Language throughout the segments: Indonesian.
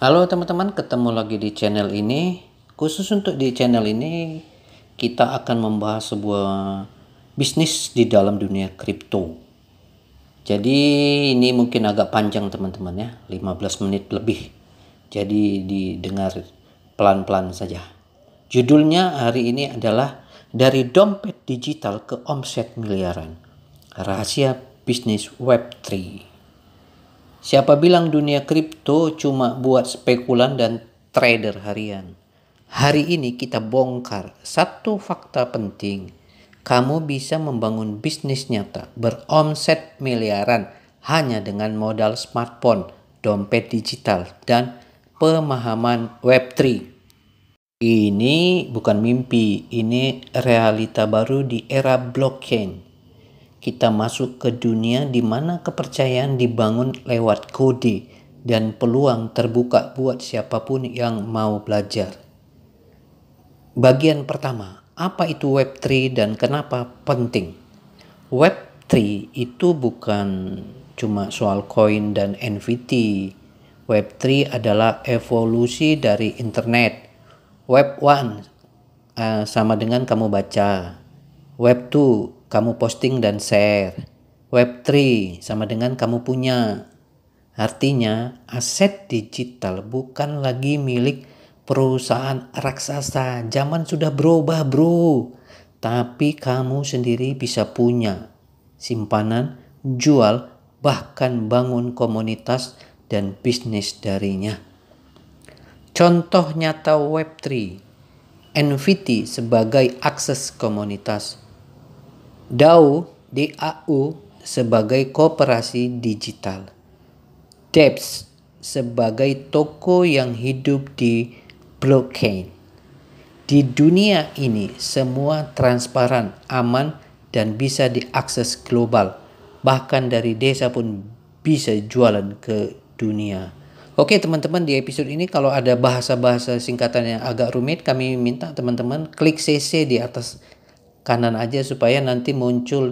Halo teman-teman, ketemu lagi di channel ini. Khusus untuk di channel ini, kita akan membahas sebuah bisnis di dalam dunia kripto. Jadi ini mungkin agak panjang teman-teman ya, 15 menit lebih. Jadi didengar pelan-pelan saja. Judulnya hari ini adalah Dari Dompet Digital ke Omset Miliaran. Rahasia Bisnis Web3. Siapa bilang dunia kripto cuma buat spekulan dan trader harian? Hari ini kita bongkar satu fakta penting. Kamu bisa membangun bisnis nyata beromset miliaran hanya dengan modal smartphone, dompet digital, dan pemahaman Web3. Ini bukan mimpi, ini realita baru di era blockchain. Kita masuk ke dunia di mana kepercayaan dibangun lewat kode dan peluang terbuka buat siapapun yang mau belajar. Bagian pertama, apa itu Web3 dan kenapa penting? Web3 itu bukan cuma soal koin dan NFT. Web3 adalah evolusi dari internet. Web 1 sama dengan kamu baca. Web 2 kamu posting dan share. Web 3 sama dengan kamu punya. Artinya aset digital bukan lagi milik perusahaan raksasa. Zaman sudah berubah bro. Tapi kamu sendiri bisa punya. Simpanan, jual, bahkan bangun komunitas dan bisnis darinya. Contoh nyata Web3, NFT sebagai akses komunitas, DAO sebagai koperasi digital, Dapps sebagai toko yang hidup di blockchain. Di dunia ini semua transparan, aman, dan bisa diakses global. Bahkan dari desa pun bisa jualan ke dunia. Oke teman-teman, di episode ini kalau ada bahasa-bahasa singkatan yang agak rumit, kami minta teman-teman klik CC di atas kanan aja supaya nanti muncul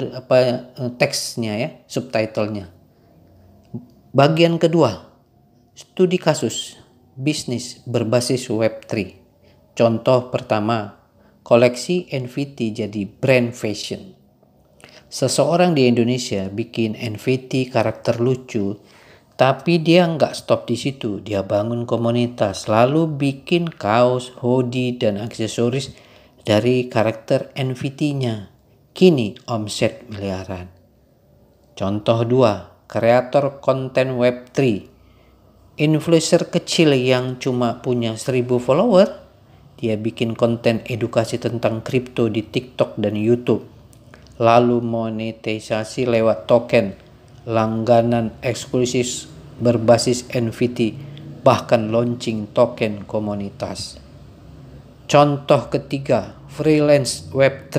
teksnya ya, subtitlenya. Bagian kedua, studi kasus bisnis berbasis Web3. Contoh pertama, koleksi NFT jadi brand fashion. Seseorang di Indonesia bikin NFT karakter lucu, tapi dia nggak stop di situ. Dia bangun komunitas, lalu bikin kaos, hoodie, dan aksesoris dari karakter NFT-nya. Kini omset miliaran. Contoh 2, kreator konten Web3. Influencer kecil yang cuma punya 1000 follower, dia bikin konten edukasi tentang kripto di TikTok dan YouTube. Lalu monetisasi lewat token, langganan eksklusif berbasis NFT, bahkan launching token komunitas. Contoh ketiga, freelance Web3.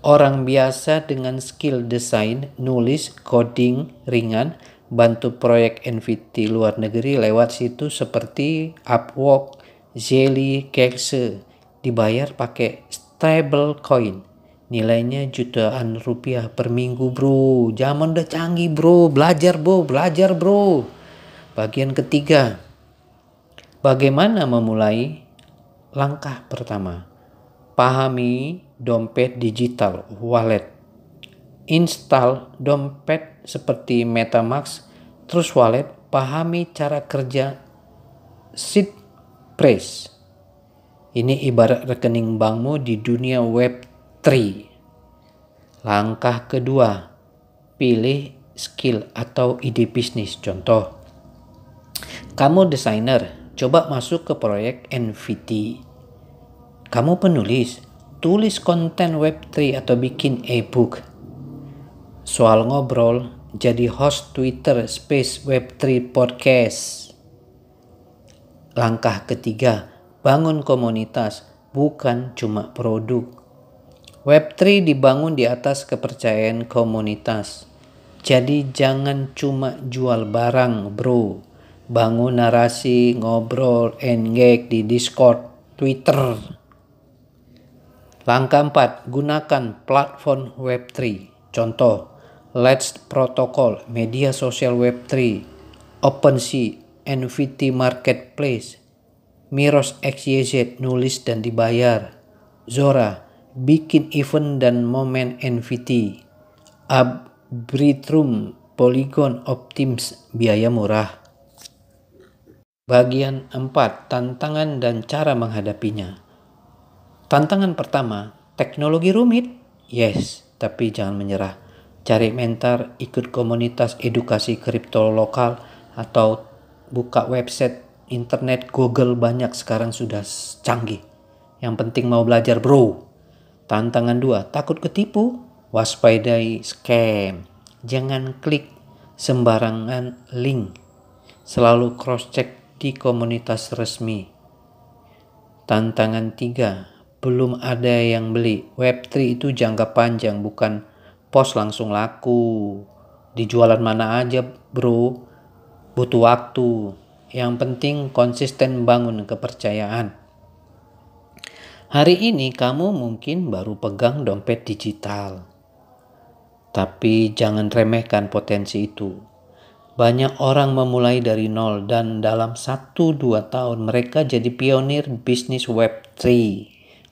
Orang biasa dengan skill desain, nulis, coding ringan, bantu proyek NFT luar negeri lewat situs seperti Upwork, Zelly, Kexe, dibayar pakai stable coin. Nilainya jutaan rupiah per minggu bro. Zaman udah canggih bro. Belajar bro. Bagian ketiga, bagaimana memulai? Langkah pertama, pahami dompet digital wallet. Install dompet seperti MetaMask, terus wallet. Pahami cara kerja Seedpress. Ini ibarat rekening bankmu di dunia Web3. Langkah kedua, pilih skill atau ide bisnis. Contoh, kamu desainer, coba masuk ke proyek NFT. Kamu penulis, tulis konten Web3 atau bikin e-book. Soal ngobrol, jadi host Twitter Space Web3 Podcast. Langkah ketiga, bangun komunitas, bukan cuma produk. Web3 dibangun di atas kepercayaan komunitas. Jadi jangan cuma jual barang bro. Bangun narasi, ngobrol, engage di Discord, Twitter. Langkah 4, gunakan platform Web3. Contoh, Let's Protocol, media sosial Web3, OpenSea, NFT Marketplace. Miros XYZ nulis dan dibayar. Zora bikin event dan momen NFT. Arbitrum Polygon Optims biaya murah. Bagian 4, tantangan dan cara menghadapinya. Tantangan pertama, teknologi rumit. Yes, tapi jangan menyerah. Cari mentor, ikut komunitas edukasi kripto lokal, atau buka website internet. Google banyak sekarang sudah canggih. Yang penting mau belajar, bro. Tantangan 2, takut ketipu. Waspadai scam. Jangan klik sembarangan link. Selalu cross-check di komunitas resmi. Tantangan 3, belum ada yang beli. Web3 itu jangka panjang, bukan post langsung laku. Di jualan mana aja, bro. Butuh waktu. Yang penting konsisten bangun kepercayaan. Hari ini kamu mungkin baru pegang dompet digital. Tapi jangan remehkan potensi itu. Banyak orang memulai dari nol dan dalam 1-2 tahun mereka jadi pionir bisnis Web3.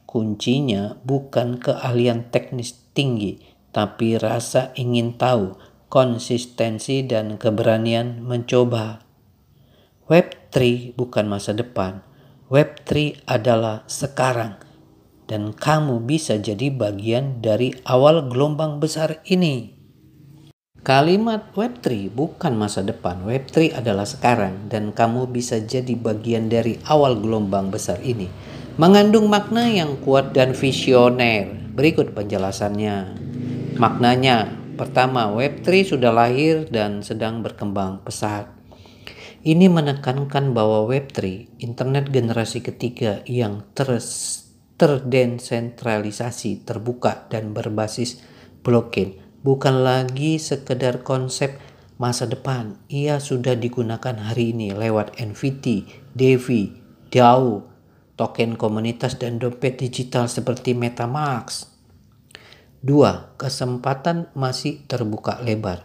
Kuncinya bukan keahlian teknis tinggi, tapi rasa ingin tahu, konsistensi dan keberanian mencoba. Web3 bukan masa depan. Web3 adalah sekarang. Dan kamu bisa jadi bagian dari awal gelombang besar ini. Kalimat Web3 bukan masa depan. Web3 adalah sekarang dan kamu bisa jadi bagian dari awal gelombang besar ini. Mengandung makna yang kuat dan visioner. Berikut penjelasannya. Maknanya, pertama, Web3 sudah lahir dan sedang berkembang pesat. Ini menekankan bahwa Web3, internet generasi ketiga yang terdesentralisasi, terbuka, dan berbasis blockchain, bukan lagi sekedar konsep masa depan. Ia sudah digunakan hari ini lewat NFT, DeFi, DAO, token komunitas, dan dompet digital seperti MetaMask. 2. Kesempatan masih terbuka lebar.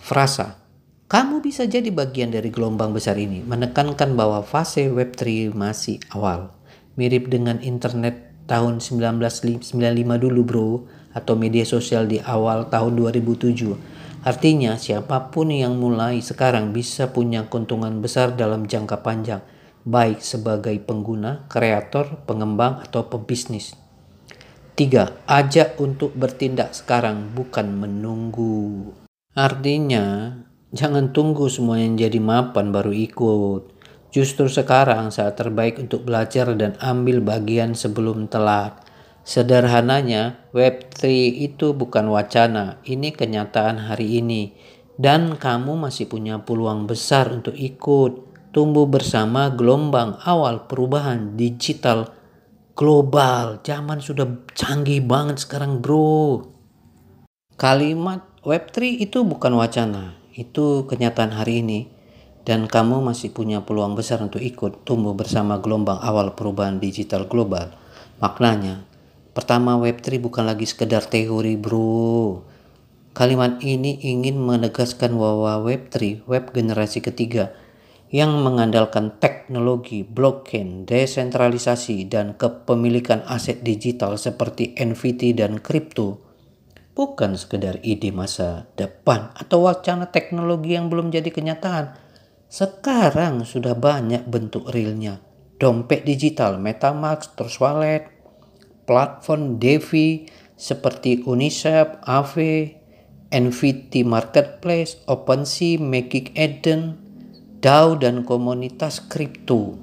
Frasa, kamu bisa jadi bagian dari gelombang besar ini, menekankan bahwa fase Web3 masih awal. Mirip dengan internet tahun 1995 dulu, bro, atau media sosial di awal tahun 2007. Artinya siapapun yang mulai sekarang bisa punya keuntungan besar dalam jangka panjang, baik sebagai pengguna, kreator, pengembang, atau pebisnis. 3. Ajak untuk bertindak sekarang, bukan menunggu. Artinya, jangan tunggu semuanya jadi mapan baru ikut. Justru sekarang saat terbaik untuk belajar dan ambil bagian sebelum telat. Sederhananya, Web3 itu bukan wacana, ini kenyataan hari ini. Dan kamu masih punya peluang besar untuk ikut. Tumbuh bersama gelombang awal perubahan digital global. Zaman sudah canggih banget sekarang, bro. Kalimat Web3 itu bukan wacana, itu kenyataan hari ini. Dan kamu masih punya peluang besar untuk ikut tumbuh bersama gelombang awal perubahan digital global. Maknanya, pertama, Web3 bukan lagi sekedar teori, bro. Kalimat ini ingin menegaskan bahwa Web3, web generasi ketiga, yang mengandalkan teknologi, blockchain, desentralisasi, dan kepemilikan aset digital seperti NFT dan kripto, bukan sekedar ide masa depan atau wacana teknologi yang belum jadi kenyataan. Sekarang sudah banyak bentuk realnya. Dompet digital, MetaMask, Trust Wallet, platform DeFi seperti Uniswap, Aave, NFT Marketplace, OpenSea, Magic Eden, DAO, dan komunitas kripto.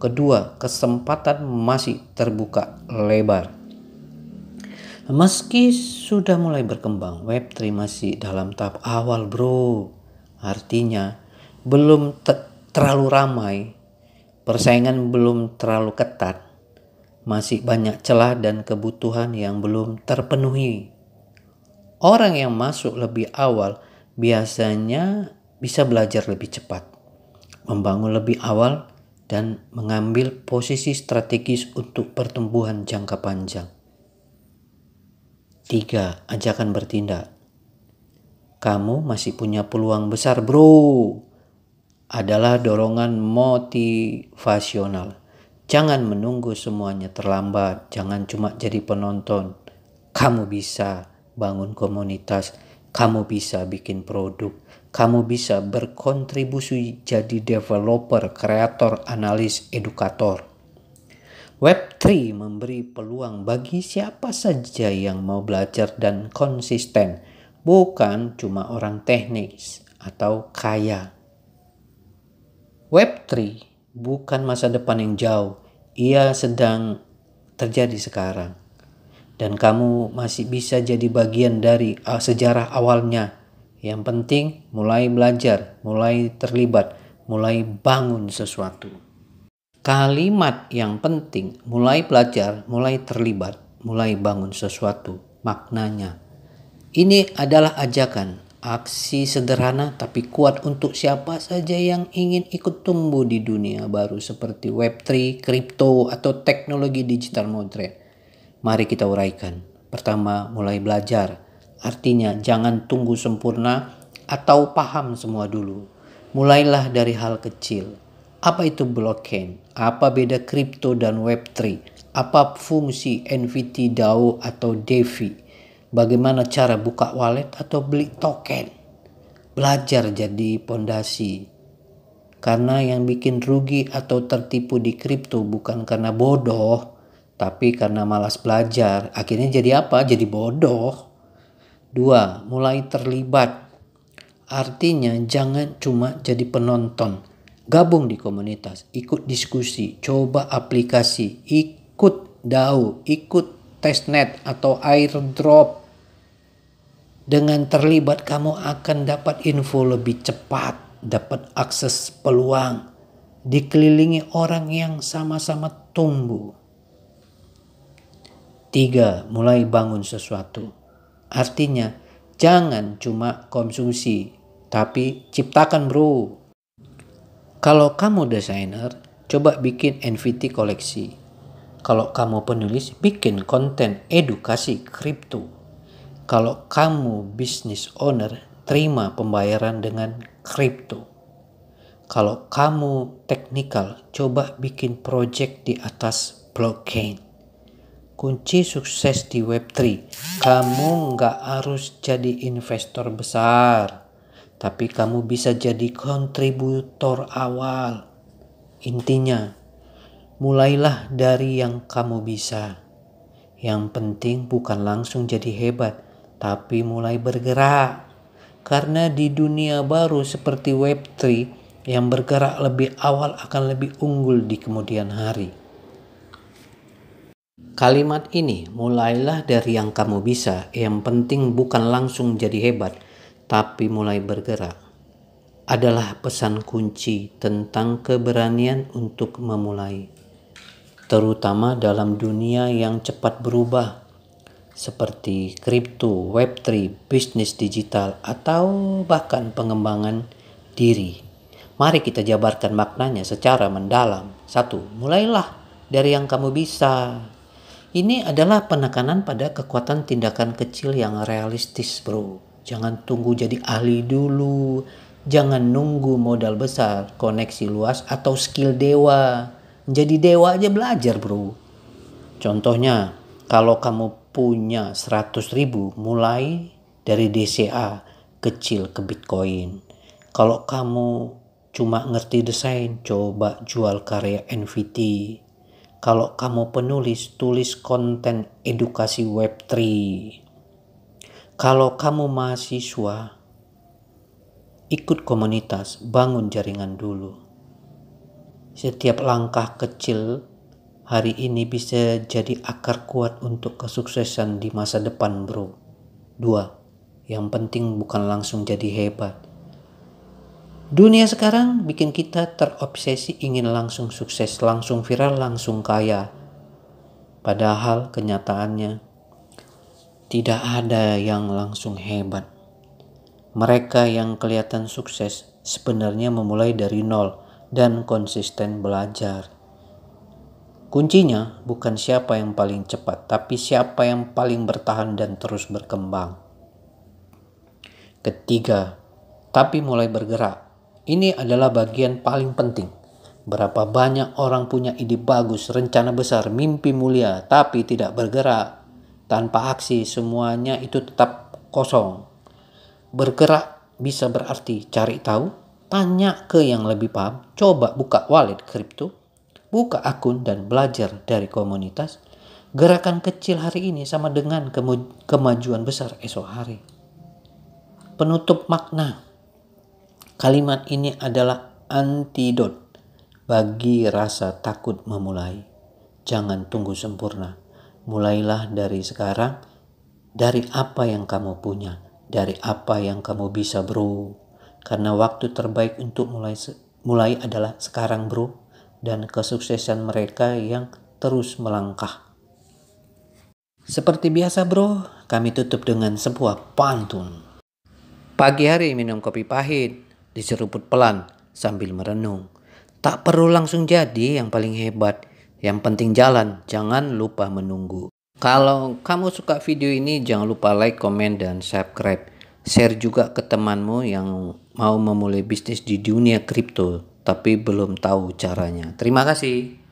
Kedua, kesempatan masih terbuka lebar. Meski sudah mulai berkembang, Web3 masih dalam tahap awal, bro. Artinya, belum terlalu ramai, persaingan belum terlalu ketat, masih banyak celah dan kebutuhan yang belum terpenuhi. Orang yang masuk lebih awal biasanya bisa belajar lebih cepat, membangun lebih awal, dan mengambil posisi strategis untuk pertumbuhan jangka panjang. 3. Ajakan bertindak. Kamu masih punya peluang besar, bro. adalah dorongan motivasional. Jangan menunggu semuanya terlambat, jangan cuma jadi penonton. Kamu bisa bangun komunitas, kamu bisa bikin produk, kamu bisa berkontribusi jadi developer, kreator, analis, edukator. Web3 memberi peluang bagi siapa saja yang mau belajar dan konsisten, bukan cuma orang teknis atau kaya. Web3 bukan masa depan yang jauh, ia sedang terjadi sekarang. Dan kamu masih bisa jadi bagian dari sejarah awalnya. Yang penting mulai belajar, mulai terlibat, mulai bangun sesuatu. Kalimat yang penting, mulai belajar, mulai terlibat, mulai bangun sesuatu. Maknanya, ini adalah ajakan, aksi sederhana tapi kuat untuk siapa saja yang ingin ikut tumbuh di dunia baru seperti Web3, kripto, atau teknologi digital modern. Mari kita uraikan. Pertama, mulai belajar. Artinya jangan tunggu sempurna atau paham semua dulu. Mulailah dari hal kecil. Apa itu blockchain? Apa beda kripto dan Web3? Apa fungsi NFT, DAO, atau DeFi? Bagaimana cara buka wallet atau beli token? Belajar jadi pondasi. Karena yang bikin rugi atau tertipu di kripto bukan karena bodoh, tapi karena malas belajar. Akhirnya jadi apa? Jadi bodoh. 2. Mulai terlibat. Artinya jangan cuma jadi penonton. Gabung di komunitas, ikut diskusi, coba aplikasi, ikut DAO, ikut testnet atau airdrop. Dengan terlibat kamu akan dapat info lebih cepat, dapat akses peluang, dikelilingi orang yang sama-sama tumbuh. 3. Mulai bangun sesuatu. Artinya jangan cuma konsumsi, tapi ciptakan bro. Kalau kamu desainer, coba bikin NFT koleksi. Kalau kamu penulis, bikin konten edukasi kripto. Kalau kamu business owner, terima pembayaran dengan kripto. Kalau kamu teknikal, coba bikin project di atas blockchain. Kunci sukses di Web3, kamu nggak harus jadi investor besar, tapi kamu bisa jadi kontributor awal. Intinya, mulailah dari yang kamu bisa. Yang penting bukan langsung jadi hebat, tapi mulai bergerak. Karena di dunia baru seperti Web3, yang bergerak lebih awal akan lebih unggul di kemudian hari. Kalimat ini, mulailah dari yang kamu bisa, yang penting bukan langsung jadi hebat, tapi mulai bergerak, adalah pesan kunci tentang keberanian untuk memulai. Terutama dalam dunia yang cepat berubah, seperti kripto, Web3, bisnis digital, atau bahkan pengembangan diri. Mari kita jabarkan maknanya secara mendalam. 1. Mulailah dari yang kamu bisa. Ini adalah penekanan pada kekuatan tindakan kecil yang realistis bro. Jangan tunggu jadi ahli dulu. Jangan nunggu modal besar, koneksi luas, atau skill dewa. Jadi dewa aja belajar bro. Contohnya, kalau kamu punya 100.000, mulai dari DCA kecil ke Bitcoin. Kalau kamu cuma ngerti desain, coba jual karya NFT. Kalau kamu penulis, tulis konten edukasi Web3. Kalau kamu mahasiswa, ikut komunitas, bangun jaringan dulu. Setiap langkah kecil hari ini bisa jadi akar kuat untuk kesuksesan di masa depan bro. 2. Yang penting bukan langsung jadi hebat. Dunia sekarang bikin kita terobsesi ingin langsung sukses, langsung viral, langsung kaya. Padahal kenyataannya tidak ada yang langsung hebat. Mereka yang kelihatan sukses sebenarnya memulai dari nol dan konsisten belajar. Kuncinya bukan siapa yang paling cepat, tapi siapa yang paling bertahan dan terus berkembang. 3. Tapi mulai bergerak. Ini adalah bagian paling penting. Berapa banyak orang punya ide bagus, rencana besar, mimpi mulia, tapi tidak bergerak. Tanpa aksi, semuanya itu tetap kosong. Bergerak bisa berarti cari tahu, tanya ke yang lebih paham, coba buka wallet kripto, buka akun dan belajar dari komunitas. Gerakan kecil hari ini sama dengan kemajuan besar esok hari. Penutup makna. Kalimat ini adalah antidot bagi rasa takut memulai. Jangan tunggu sempurna. Mulailah dari sekarang, dari apa yang kamu punya, dari apa yang kamu bisa, bro. Karena waktu terbaik untuk mulai adalah sekarang, bro. Dan kesuksesan mereka yang terus melangkah. Seperti biasa, bro, kami tutup dengan sebuah pantun. Pagi hari minum kopi pahit, diseruput pelan sambil merenung. Tak perlu langsung jadi yang paling hebat, yang penting jalan, jangan lupa menunggu. Kalau kamu suka video ini, jangan lupa like, komen, dan subscribe. Share juga ke temanmu yang mau memulai bisnis di dunia kripto, tapi belum tahu caranya. Terima kasih.